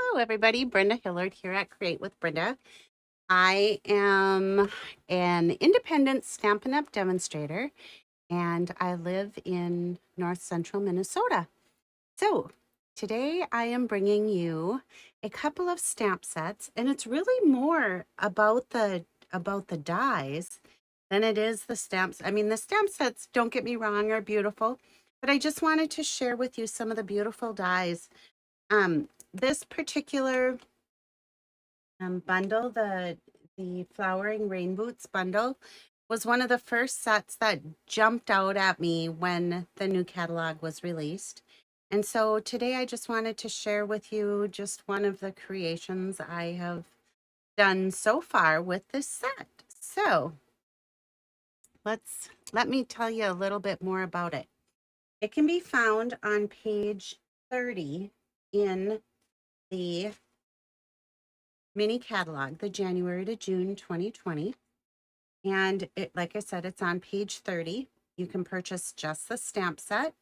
Hello, everybody. Brenda Hillard here at Create with Brenda. I am an independent Stampin' Up! Demonstrator, and I live in north central Minnesota. So, today I am bringing you a couple of stamp sets, and it's really more about the dies than it is the stamps. I mean, the stamp sets, don't get me wrong, are beautiful, but I just wanted to share with you some of the beautiful dies. This particular bundle, the Flowering Rainboots bundle, was one of the first sets that jumped out at me when the new catalog was released. And so today I just wanted to share with you just one of the creations I have done so far with this set. So let me tell you a little bit more about it. It can be found on page 30 in the mini catalog, the January to June 2020. And it, like I said, it's on page 30. You can purchase just the stamp set.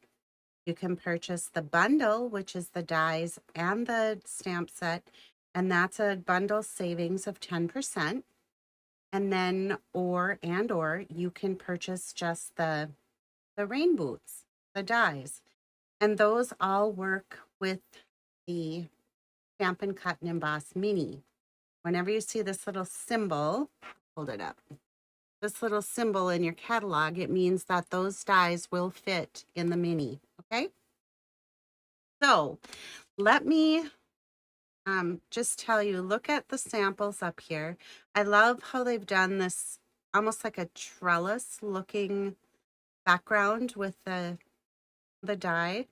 You can purchase the bundle, which is the dies and the stamp set. And that's a bundle savings of 10%. And then, or you can purchase just the rain boots, the dies. And those all work with the Stampin' Cut and Emboss Mini. Whenever you see this little symbol, hold it up. This little symbol in your catalog, it means that those dies will fit in the mini, okay? So let me just tell you, look at the samples up here. I love how they've done this almost like a trellis looking background with the die.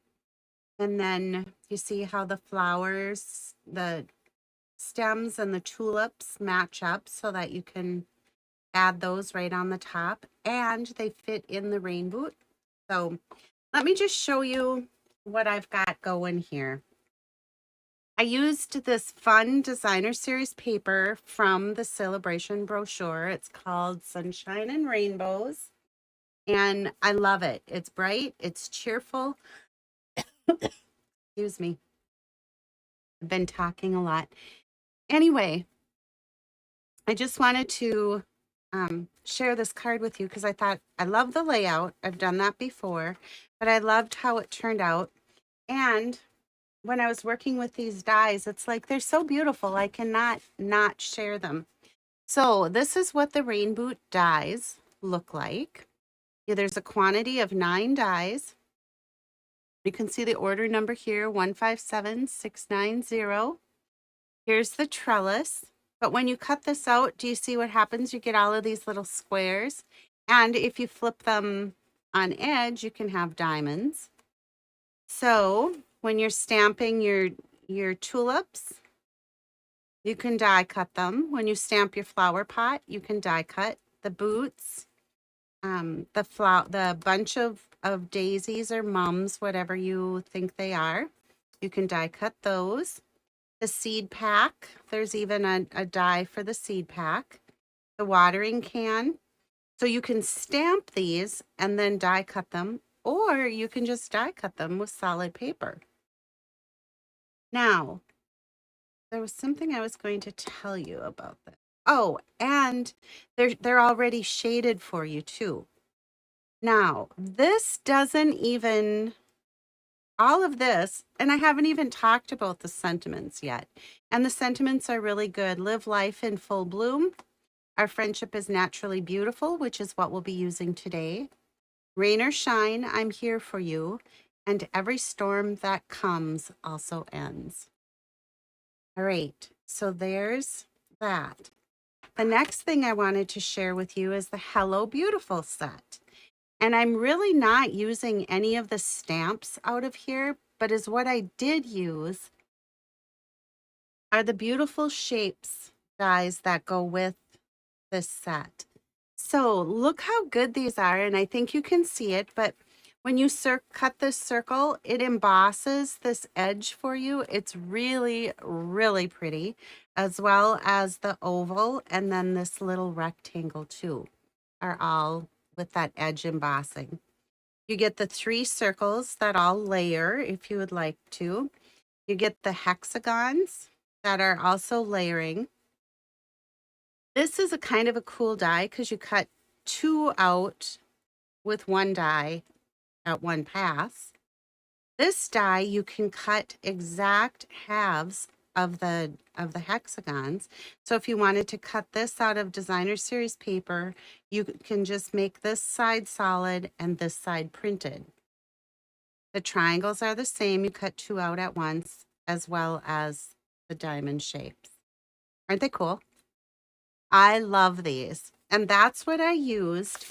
And then you see how the flowers, the stems and the tulips match up so that you can add those right on the top, and they fit in the rain boot. So let me just show you what I've got going here. I used this fun designer series paper from the Celebration brochure. It's called Sunshine and Rainbows, and I love it. It's bright, it's cheerful. Excuse me. I've been talking a lot. Anyway, I just wanted to share this card with you because I thought I love the layout. I've done that before, but I loved how it turned out. And when I was working with these dies, it's like they're so beautiful. I cannot not share them. So this is what the rain boot dies look like. Yeah, there's a quantity of 9 dies. You can see the order number here, 157690. Here's the trellis. But when you cut this out, do you see what happens? You get all of these little squares. And if you flip them on edge, you can have diamonds. So when you're stamping your tulips, you can die cut them. When you stamp your flower pot, you can die cut the boots, the bunch of daisies or mums, whatever you think they are. You can die cut those. The seed pack, there's even a die for the seed pack. The watering can. So you can stamp these and then die cut them, or you can just die cut them with solid paper. Now, there was something I was going to tell you about this. Oh, and they're already shaded for you too. Now, this doesn't even, all of this, and I haven't even talked about the sentiments yet. And the sentiments are really good. Live life in full bloom. Our friendship is naturally beautiful, which is what we'll be using today. Rain or shine, I'm here for you. And every storm that comes also ends. All right, so there's that. The next thing I wanted to share with you is the Hello Beautiful set. And I'm really not using any of the stamps out of here, but is what I did use are the beautiful shapes dies that go with this set. So look how good these are, and I think you can see it, but when you cut this circle, it embosses this edge for you. It's really, really pretty, as well as the oval and then this little rectangle too, are all with that edge embossing. You get the 3 circles that all layer if you would like to. You get the hexagons, that are also layering. This is a kind of a cool die because you cut 2 out with 1 die at 1 pass. This die you can cut exact halves of the hexagons. So if you wanted to cut this out of designer series paper, you can just make this side solid and this side printed. The triangles are the same. You cut 2 out at once, as well as the diamond shapes. Aren't they cool? I love these. And that's what I used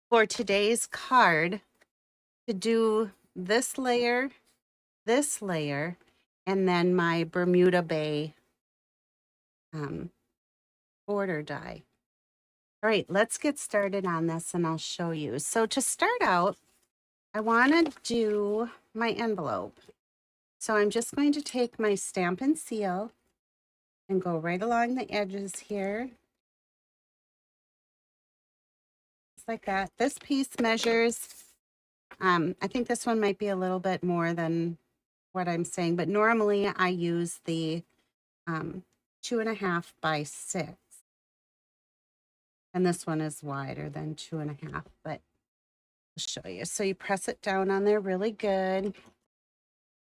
for today's card to do this layer, and then my Bermuda Bay border die. All right, let's get started on this and I'll show you. So to start out, I want to do my envelope. So I'm just going to take my Stampin' Seal and go right along the edges here. Just like that. This piece measures, I think this one might be a little bit more than what I'm saying, but normally I use the 2.5 by 6. And this one is wider than 2.5, but I'll show you. So you press it down on there really good.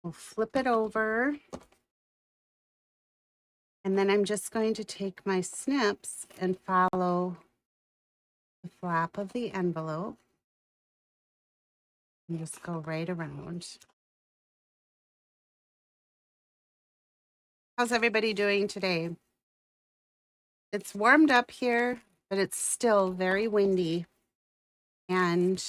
We'll flip it over. And then I'm just going to take my snips and follow the flap of the envelope. And just go right around. How's everybody doing today? It's warmed up here, but it's still very windy. And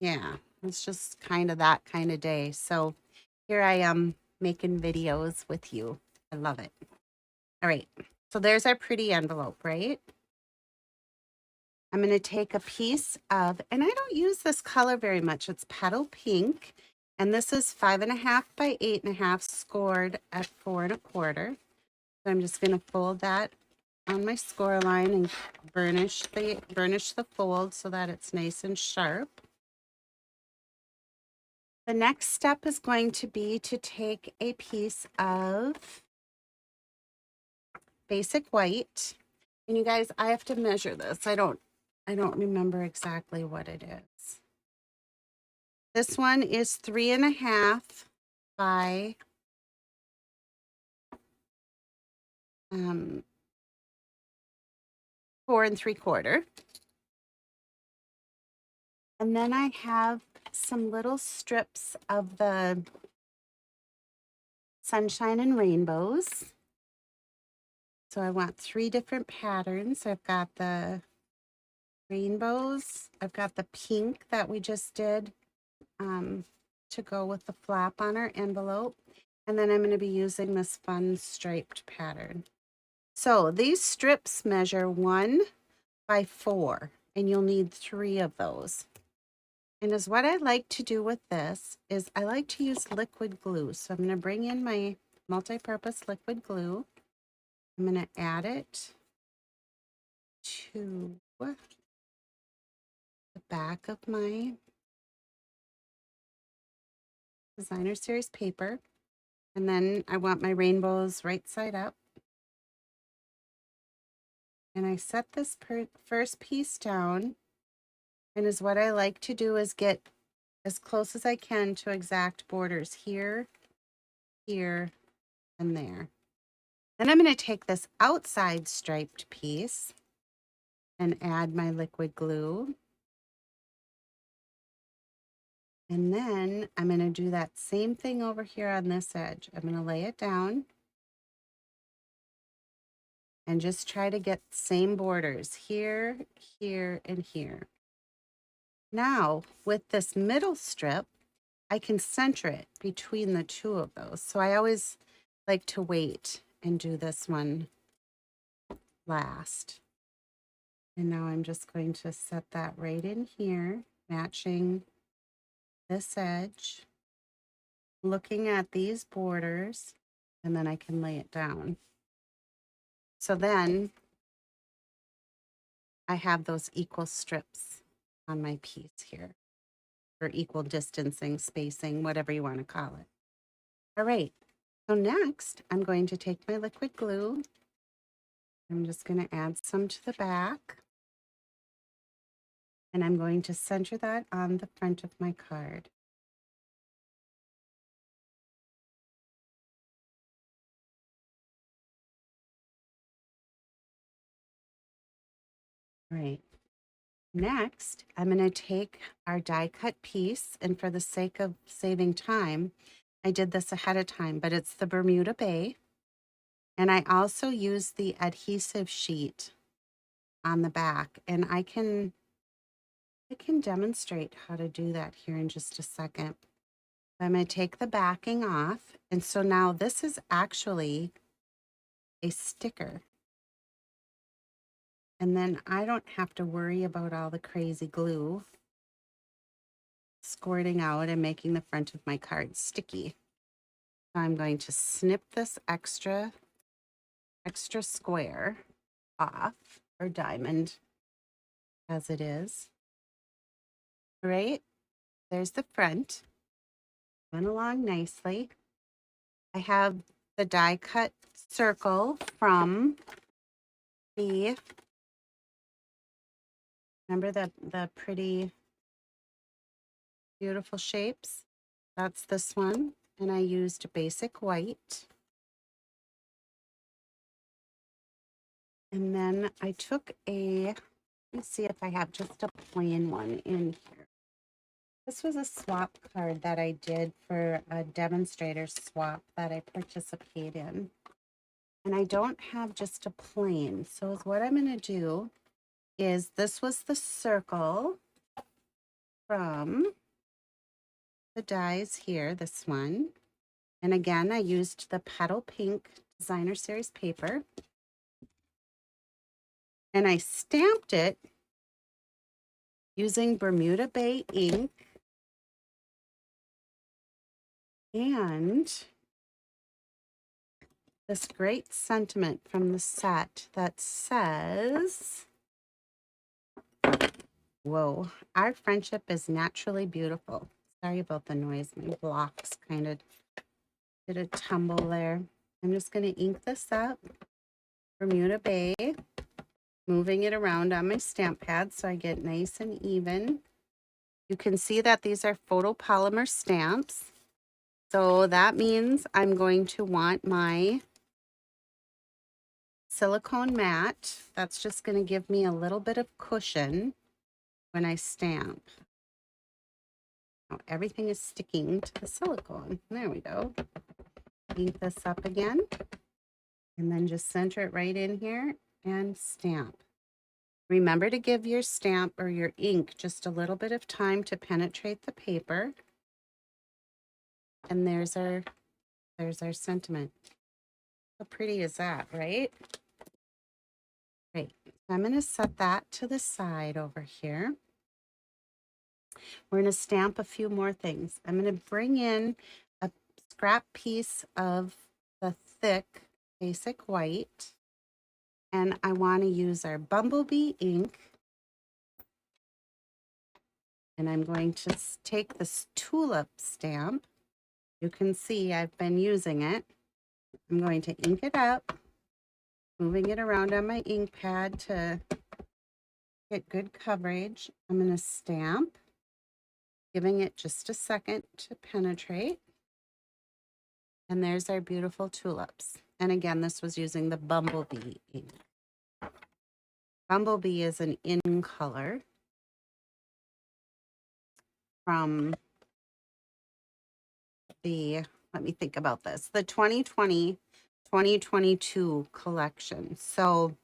yeah, it's just kind of that kind of day. So here I am making videos with you. I love it. All right, so there's our pretty envelope, right? I'm going to take a piece of, and I don't use this color very much. It's Petal Pink, and this is 5.5 by 8.5 scored at 4.25. So I'm just going to fold that on my score line and burnish the fold so that it's nice and sharp. The next step is going to be to take a piece of basic white. And you guys, I have to measure this. I don't remember exactly what it is. This one is 3.5 by 4.75. And then I have some little strips of the Sunshine and Rainbows. So I want 3 different patterns. I've got the rainbows. I've got the pink that we just did to go with the flap on our envelope. And then I'm going to be using this fun striped pattern. So these strips measure 1 by 4, and you'll need 3 of those. And as what I like to do with this is I like to use liquid glue. So I'm going to bring in my multi-purpose liquid glue. I'm going to add it to the back of my designer series paper. And then I want my rainbows right side up. And I set this first piece down. And as what I like to do is get as close as I can to exact borders here, here, and there. Then I'm going to take this outside striped piece and add my liquid glue. And then I'm going to do that same thing over here on this edge. I'm going to lay it down and just try to get the same borders here, here, and here. Now, with this middle strip, I can center it between the 2 of those. So I always like to wait and do this one last. And now I'm just going to set that right in here, matching this edge, looking at these borders, and then I can lay it down. So then I have those equal strips on my piece here, or equal distancing, spacing, whatever you want to call it. All right, so next I'm going to take my liquid glue. I'm just going to add some to the back. And I'm going to center that on the front of my card. All right. Next, I'm going to take our die cut piece, and for the sake of saving time, I did this ahead of time, but it's the Bermuda Bay. And I also use the adhesive sheet on the back, and I can demonstrate how to do that here in just a second. I'm going to take the backing off, and so now this is actually a sticker. And then I don't have to worry about all the crazy glue squirting out and making the front of my card sticky. So I'm going to snip this extra square off, or diamond as it is. All right, there's the front. Went along nicely. I have the die cut circle from the, remember the pretty, beautiful shapes? That's this one. And I used basic white. And then I took let me see if I have just a plain one in here. This was a swap card that I did for a demonstrator swap that I participate in. And I don't have just a plain. So what I'm going to do is, this was the circle from the dies here, this one. And again, I used the Petal Pink Designer Series paper. And I stamped it using Bermuda Bay ink and this great sentiment from the set that says, whoa, our friendship is naturally beautiful. Sorry about the noise. My blocks kind of did a tumble there. I'm just going to ink this up. Bermuda Bay, moving it around on my stamp pad so I get nice and even. You can see that these are photopolymer stamps. So that means I'm going to want my silicone mat. That's just going to give me a little bit of cushion when I stamp. Oh, everything is sticking to the silicone. There we go. Ink this up again. And then just center it right in here and stamp. Remember to give your stamp or your ink just a little bit of time to penetrate the paper. And there's our sentiment. How pretty is that, right? Great. I'm going to set that to the side over here. We're going to stamp a few more things. I'm going to bring in a scrap piece of the thick basic white. And I want to use our Bumblebee ink. And I'm going to take this tulip stamp. You can see I've been using it. I'm going to ink it up, moving it around on my ink pad to get good coverage. I'm going to stamp, giving it just a second to penetrate. And there's our beautiful tulips. And again, this was using the Bumblebee ink. Bumblebee is an in color from the, let me think about this, the 2020-2022 collection. So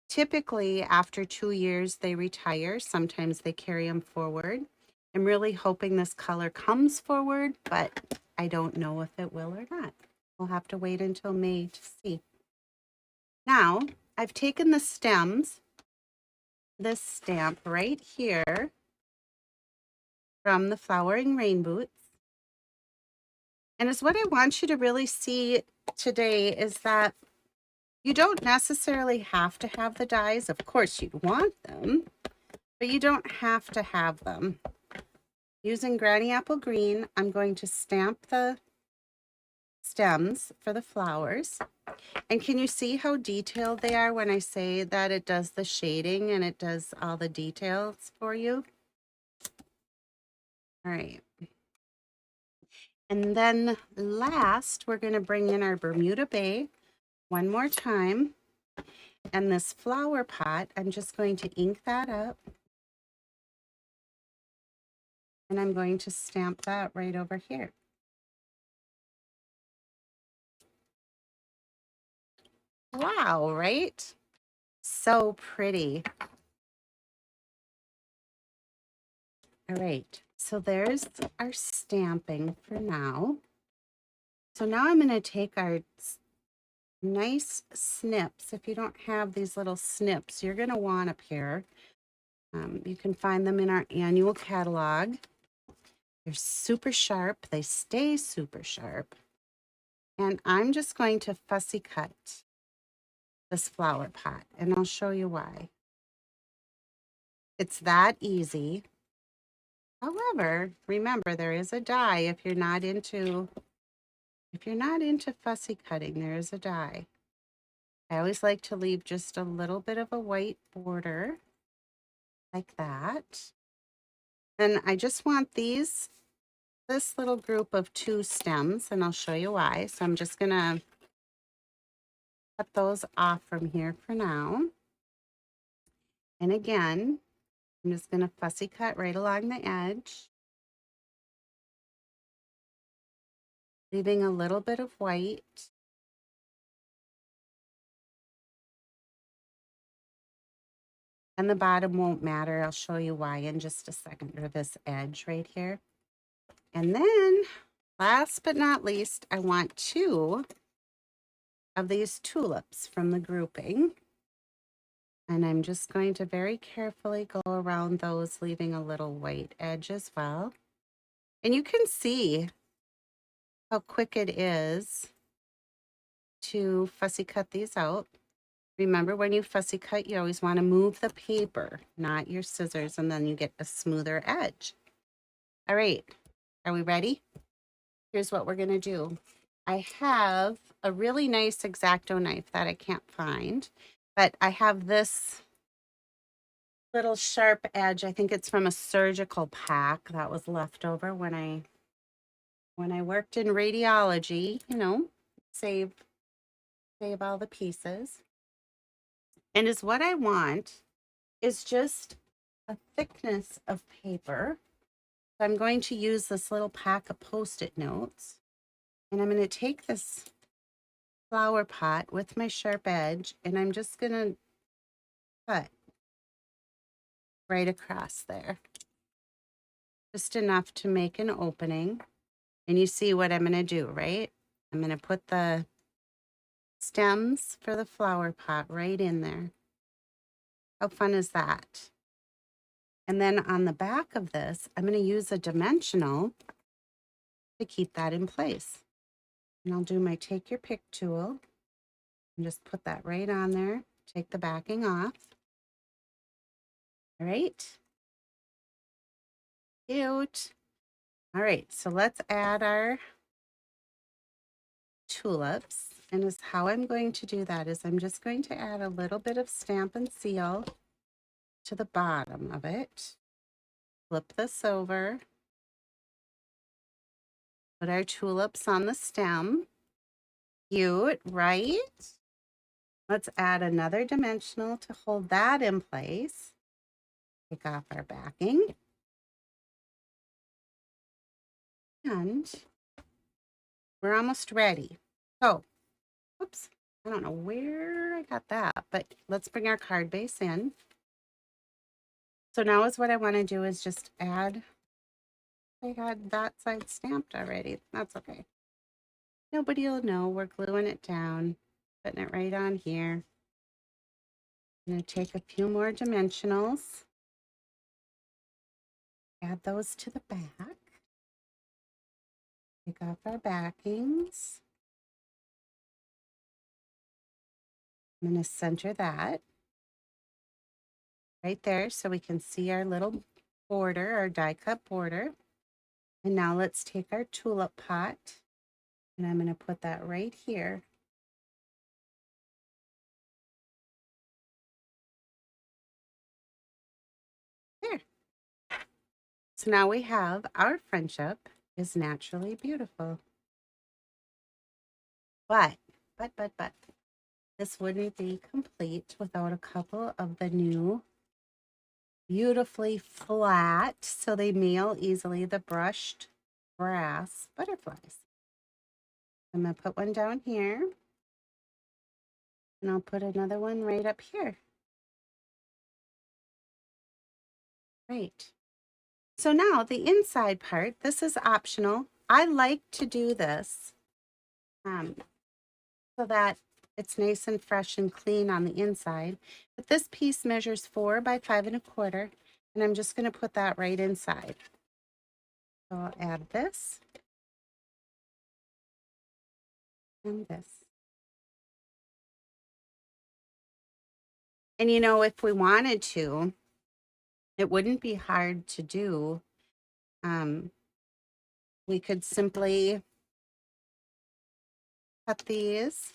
typically after 2 years, they retire. Sometimes they carry them forward. I'm really hoping this color comes forward, but I don't know if it will or not. We'll have to wait until May to see. Now, I've taken the stems, this stamp right here from the Flowering Rainboots. And it's what I want you to really see today is that you don't necessarily have to have the dies. Of course, you'd want them, but you don't have to have them. Using Granny Apple Green, I'm going to stamp the stems for the flowers. And can you see how detailed they are when I say that it does the shading and it does all the details for you? All right. And then last, we're going to bring in our Bermuda Bay one more time. And this flower pot, I'm just going to ink that up. And I'm going to stamp that right over here. Wow, right? So pretty. All right, so there's our stamping for now. So now I'm going to take our nice snips. If you don't have these little snips, you're going to want a pair. You can find them in our annual catalog. They're super sharp. They stay super sharp. And I'm just going to fussy cut this flower pot, and I'll show you why. It's that easy. However, remember, there is a die if you're not into fussy cutting. There is a die. I always like to leave just a little bit of a white border like that. And I just want this little group of 2 stems, and I'll show you why. So I'm just gonna cut those off from here for now. And again, I'm just gonna fussy cut right along the edge, leaving a little bit of white. And the bottom won't matter. I'll show you why in just a second, or this edge right here. And then last but not least, I want 2 of these tulips from the grouping. And I'm just going to very carefully go around those, leaving a little white edge as well. And you can see how quick it is to fussy cut these out. Remember, when you fussy cut, you always want to move the paper, not your scissors, and then you get a smoother edge. All right, are we ready? Here's what we're going to do. I have a really nice X-Acto knife that I can't find, but I have this little sharp edge. I think it's from a surgical pack that was left over when I worked in radiology, you know, save all the pieces. And is what I want is just a thickness of paper. So I'm going to use this little pack of Post-it notes, and I'm going to take this flower pot with my sharp edge, and I'm just going to cut right across there, just enough to make an opening. And you see what I'm going to do, right? I'm going to put the stems for the flower pot right in there. How fun is that? And then on the back of this, I'm going to use a dimensional to keep that in place. And I'll do my take your pick tool and just put that right on there. Take the backing off. All right. Cute. All right, so let's add our tulips. And is how I'm going to do that is I'm just going to add a little bit of Stampin' Seal to the bottom of it. Flip this over. Put our tulips on the stem. Cute, right? Let's add another dimensional to hold that in place. Take off our backing. And we're almost ready. So, oops, I don't know where I got that, but let's bring our card base in. So now is what I want to do is just add, I had that side stamped already. That's okay. Nobody will know. We're gluing it down, putting it right on here. I'm going to take a few more dimensionals. Add those to the back. Take off our backings. I'm going to center that right there so we can see our little border, our die cut border. And now let's take our tulip pot And I'm going to put that right here. There. So now we have our friendship is naturally beautiful. But, this wouldn't be complete without a couple of the new beautifully flat, so they mail easily, the brushed brass butterflies. I'm going to put one down here, and I'll put another one right up here. Great. So now the inside part, this is optional. I like to do this so that it's nice and fresh and clean on the inside. But this piece measures 4 by 5 1/4, and I'm just going to put that right inside. So I'll add this and this. And you know, if we wanted to, it wouldn't be hard to do. We could simply cut these.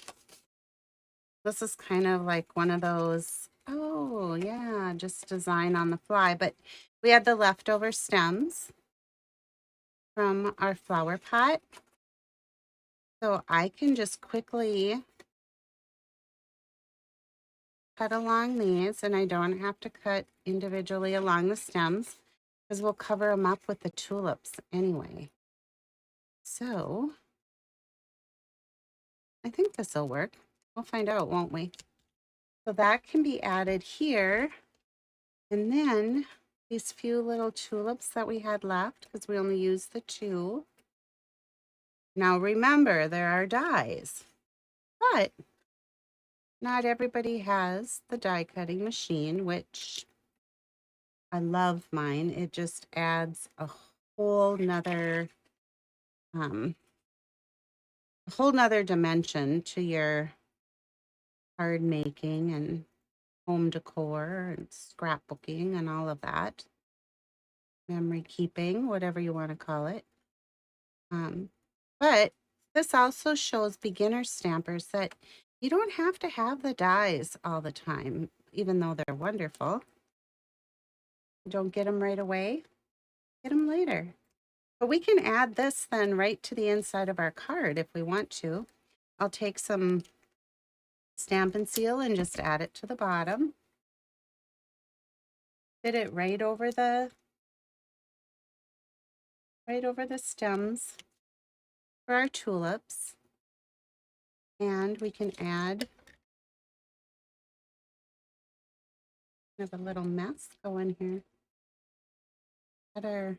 This is kind of like one of those, oh yeah, just design on the fly. But we had the leftover stems from our flower pot. So I can just quickly cut along these, and I don't have to cut individually along the stems because we'll cover them up with the tulips anyway. So I think this will work. We'll find out, won't we? So that can be added here. And then these few little tulips that we had left, because we only used the 2. Now remember, there are dies, but not everybody has the die cutting machine, which I love mine. It just adds a whole nother dimension to your card making and home decor and scrapbooking and all of that. Memory keeping, whatever you want to call it. But this also shows beginner stampers that you don't have to have the dies all the time, even though they're wonderful. Don't get them right away, get them later. But we can add this then right to the inside of our card if we want to. I'll take some Stampin' Seal and just add it to the bottom. Fit it right over the stems for our tulips. And we can add kind of a little mess going here. Add our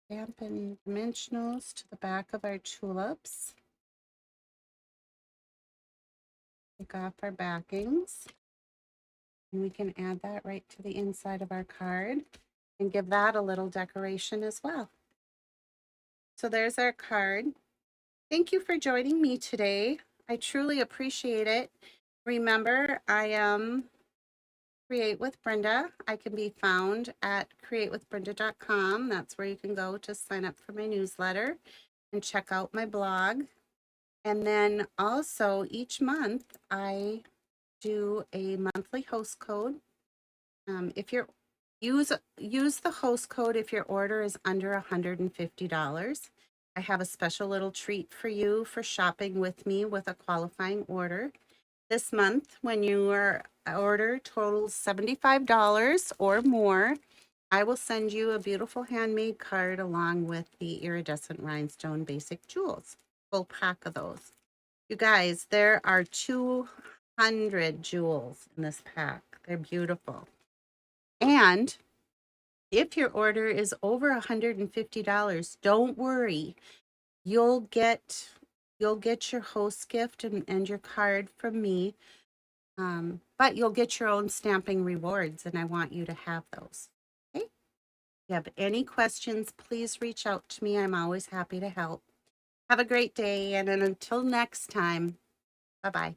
Stampin' Dimensionals to the back of our tulips. Take off our backings. And we can add that right to the inside of our card and give that a little decoration as well. So there's our card. Thank you for joining me today. I truly appreciate it. Remember, I am Create with Brenda. I can be found at createwithbrenda.com. That's where you can go to sign up for my newsletter and check out my blog. And then also each month I do a monthly host code. If you're use the host code if your order is under $150. I have a special little treat for you for shopping with me with a qualifying order. This month, when your order totals $75 or more, I will send you a beautiful handmade card along with the iridescent rhinestone basic jewels. Full pack of those. You guys, there are 200 jewels in this pack. They're beautiful. And if your order is over $150, don't worry. You'll get your host gift and your card from me. But you'll get your own stamping rewards, and I want you to have those. Okay? If you have any questions, please reach out to me. I'm always happy to help. Have a great day, and until next time, bye-bye.